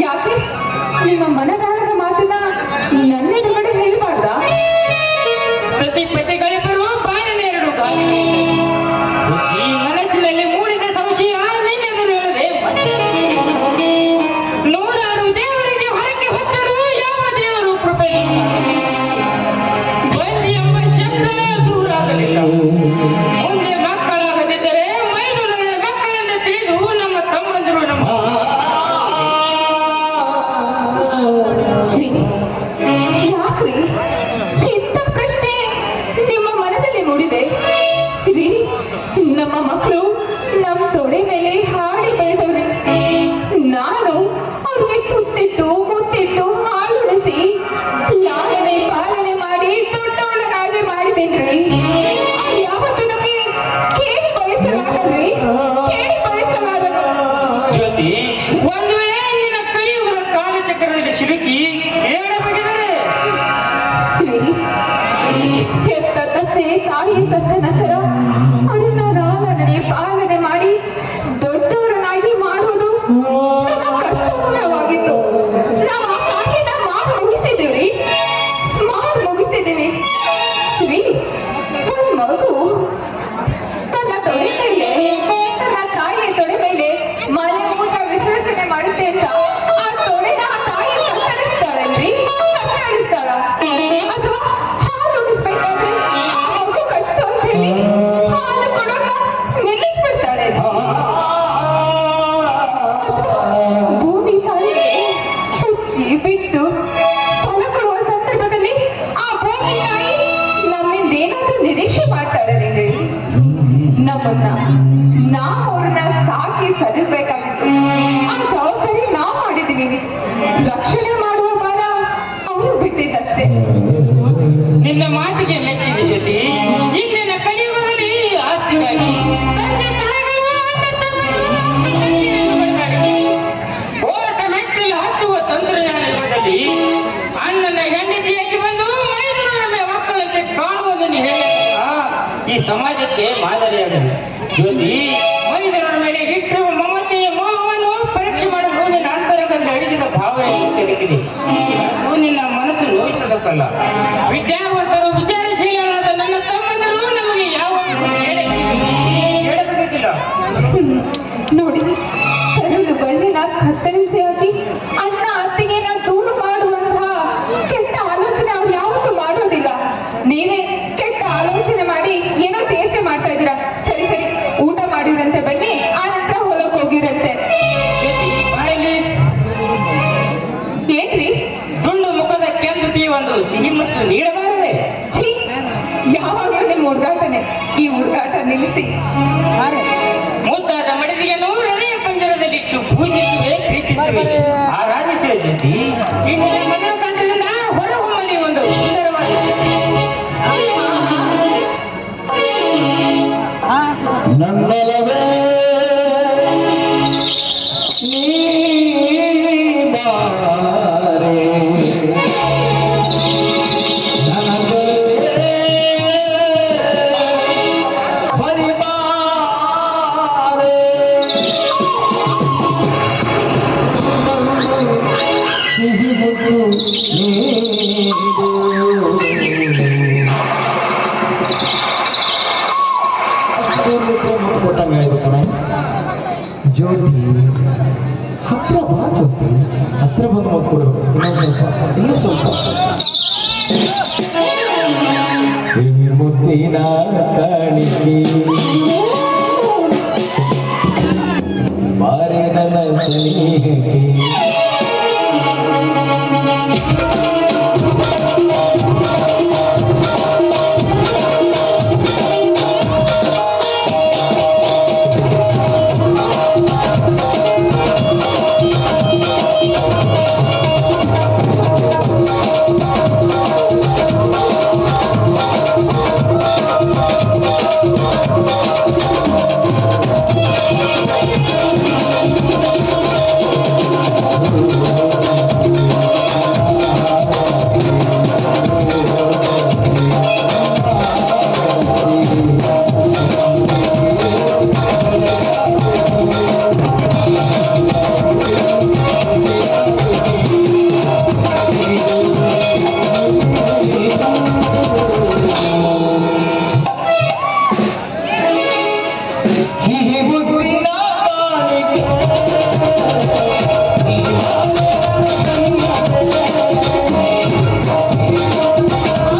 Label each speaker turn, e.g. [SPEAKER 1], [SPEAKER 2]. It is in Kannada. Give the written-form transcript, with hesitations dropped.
[SPEAKER 1] ಯಾಕೆ ನಿಮ್ಮ ಮನದಾಳದ ಮಾತನ್ನ ನನ್ನೆದುರುಗಡೆ ಹೇಳಬಾರ್ದಾ?
[SPEAKER 2] ಸತಿಪತಿಗಳಿಬ್ಬರು ಬಾಳಿನೆರಡು ಗಾಲಿ. ಈ ಮನಸ್ಸಿನಲ್ಲಿ ಮೂಡಿದ ಸಂಶಯ ನಿನ್ನೆದುರು ಹೇಳದೆ ನೂರಾರು ದೇವರಿಗೆ ಹೊರಕ್ಕೆ ಹೊತ್ತರೂ ಯಾವ ದೇವರು ಕೃಪೆ ಬಂದಿ ಎಂಬ ಶಬ್ದ ದೂರಾಗಲಿಲ್ಲ. ಮುಂದೆ ಮಕ್ಕಳಾಗದಿದ್ದರೆ ಮೈದುನರ ಮಕ್ಕಳನ್ನು ತಿಳಿದು ನಮ್ಮ ತಮ್ಮಂದಿರು ನಮ್ಮ
[SPEAKER 1] ಯಾಕ್ರಿ ಇಂಥ ಪ್ರಶ್ನೆ ನಿಮ್ಮ ಮನದಲ್ಲಿ ಮೂಡಿದೆ? ನಮ್ಮ ಮಕ್ಕಳು ನಮ್ಮ ತೊಡೆ ಮೇಲೆ ಹಾಡಿ ಬೆಳೆದವ್ರಿ. ನಾನು ಅವ್ರಿಗೆ ತುತ್ತಿಟ್ಟು ಮುತ್ತಿಟ್ಟು ಹಾಲುಣಿಸಿ ಲಾಲನೆ ಪಾಲನೆ ಮಾಡಿ ದೊಡ್ಡವಳನ್ನಾಗಿ ಮಾಡಿದ್ದೇನ್ರಿ. ಯಾವತ್ತು ನಮಗೆ ಕೇಳಿ ಬಯಸಲಾಗಲ್ರಿ, ಕೇಳಿ ಬಯಸಲಾಗಲ್ಲ.
[SPEAKER 2] ಜ್ಯೋತಿ, ಒಂದು ವೇಳೆ ನಿನ್ನ ಕಲಿಯುಗದ ಕಾಲಚಕ್ರದಲ್ಲಿ ಸಿಲುಕಿ ಹೇಳಬೇಕಿದರೆ
[SPEAKER 1] ಹೆತ್ತ ತಂದೆ ತಾಯಿ ಸತ್ತ ನಂತರ ಅವರನ್ನ ಲಾಲನೆ ಪಾಲನೆ ಮಾಡಿ ದೊಡ್ಡವರನ್ನಾಗಿ ಮಾಡುವುದು ನಮ್ಮ ಕರ್ತವ್ಯವಾಗಿತ್ತು. ನಾವು ಆ ಕಾರ್ಯನ ಮಾಡಿ ಮುಗಿಸಿದ್ದೀವಿ. ಒಂದು ಮಗು ತನ್ನ ತೊಡೆ ಮೇಲೆ, ತನ್ನ ತಾಯಿಯ ತೊಡೆ ಮೇಲೆ ಮನೆ ಮೂತ್ರ ವಿಸರ್ಜನೆ ಮಾಡುತ್ತೆ ಅಂತ ಆ ತೊಡೆನ ಆ ತಾಯಿ ಕತ್ತರಿಸ್ತಾಳಲ್ರಿ, ಕತ್ತರಿಸ್ತಾಳ. ಅಥವಾ ಹಾಲು ಉಣಿಸ್ಬೇಕಾದ್ರೆ ಆ ಮಗು ಕಚ್ತು ಅಂತ ಹೇಳಿ ಹಾಲು ಕೊಡೋಣ ನಿಲ್ಲಿಸ್ಬಿಡ್ತಾಳೆ. ಭೂಮಿ ತಾಯಿಗೆ ಹುಚ್ಚಿ ಬಿಟ್ಟು ಫಲ ಕೊಡುವ ಸಂದರ್ಭದಲ್ಲಿ ಆ ಭೂಮಿ ತಾಯಿ ನಮ್ಮಿಂದ ಏನಾದ್ರೂ ನಿರೀಕ್ಷೆ ಮಾಡ್ತಾಳೆ. ನಮ್ಮನ್ನ ನಾವು ಅವ್ರನ್ನ ಸಾಕಿ ಸದಿರ್ಬೇಕಾಗಿತ್ತು. ಆ ಜವಾಬ್ದಾರಿ ನಾವು ಮಾಡಿದೀವಿ. ರಕ್ಷಣೆ ಮಾಡುವ ಭಾರ ಅವರು ಬಿಟ್ಟಿದ್ದಷ್ಟೇ.
[SPEAKER 2] ನಿನ್ನ ಮಾತಿಗೆ ಮೆಚ್ಚಿದೆ ಜ್ಯೋತಿ. ಇಂದಿನ ಕಲಿಯುಗದಲ್ಲಿ ಆಸ್ತಿಗಾಗಿ ತಂದೆ ತಾಯಿಗಳು ಅಣ್ಣ ತಮ್ಮರು ತಂಗಿಯರನ್ನು ಬಡದಾಡಿ ಓಟ ಮೆಟ್ಟಿಲು ಹತ್ತುವ ತಂತ್ರಜ್ಞಾನ ಯುಗದಲ್ಲಿ ಅಣ್ಣನ ಹೆಂಡತಿಯಾಗಿ ಬಂದು ಮೈಸೂರಿನ ಮಕ್ಕಳಂತೆ ಕಾಣುವುದನ್ನು ಹೇಳಿ ಈ ಸಮಾಜಕ್ಕೆ ಮಾದರಿಯಾಗಲಿ. ಜ್ಯೋತಿ, ಮೈದೂರರ ಮೇಲೆ ಇಟ್ಟಿರುವ ಮಮತೆಯ ಮೋಹವನ್ನು ಪರೀಕ್ಷೆ ಮಾಡಬಹುದು. ಅಂತರಂಗದಲ್ಲಿ ಅಡಗಿದ ಭಾವನೆ ತೆಗೆದಿದೆ. ಅದು ನಿನ್ನ ಮನಸ್ಸು ನೋಯಿಸಬೇಕಲ್ಲ. ವಿದ್ಯಾವಂತರು ವಿಚಾರಶೀಲರಾದ ನನ್ನ ತಮ್ಮಂದರು ನಮಗೆ ಯಾವ ಹೇಳಬೇಕಿಲ್ಲ.
[SPEAKER 1] ನೋಡಿ, ಕರುಳು ಬಣ್ಣಿನ ಕತ್ತರಿಸಿ ಹಾಕಿ ಅಣ್ಣ ಅತ್ತಿಗೆ ದೂರು ಮಾಡುವಂತಹ ಕೆಟ್ಟ ಆಲೋಚನೆ ಅವ್ರು ಯಾವತ್ತೂ ಮಾಡೋದಿಲ್ಲ. ನೀವೇ ಕೆಟ್ಟ ಆಲೋಚನೆ ಮಾಡಿ ಏನೋ ಚೇಷ್ಟೆ ಮಾಡ್ತಾ ಇದ್ದೀರಾ. ಸರಿ ಸರಿ, ಊಟ ಮಾಡಿರಂತೆ, ಬನ್ನಿ, ಆ ನಂತರ ಹೊಲಕ್ಕೆ ಹೋಗಿರಂತೆ. ಏನ್ರಿ
[SPEAKER 2] ದುಂಡು ಮುಖದ ಕೆಂದುತಿ ಒಂದು ಸಿಹಿ ಮತ್ತು ನೀಡಬಾರದೆ.
[SPEAKER 1] ಛೀ, ಯಾವಾಗಲೂ ನಿಮ್ಮ ಹುಡುಗಾಟನೆ. ಈ ಹುಡುಗಾಟ ನಿಲ್ಲಿಸಿ.
[SPEAKER 2] ಮುದ್ದಾದ ಮಡಿದಿಯನ್ನು ಹೃದಯ ಪಂಜರದಲ್ಲಿಟ್ಟು ಪೂಜಿಸುವೆ, ಪ್ರೀತಿಸುವೆ, ಆರಾಧಿಸುವೆ. ಜ್ಯೋತಿ, ಇನ್ನು ಮದುವೆ ಕಂಠದಿಂದ ಹೊರಹೊಮ್ಮಲಿ ಒಂದು ಸುಂದರವಾಗಿದೆ.
[SPEAKER 3] ನನ್ನಲವೇ ನೀ ಬಾರೆ, ನನಗಲೇ ಬಳಿ ಬಾರೆ, ಸಿಹಿ ಮುತ್ತು ನೀಡು.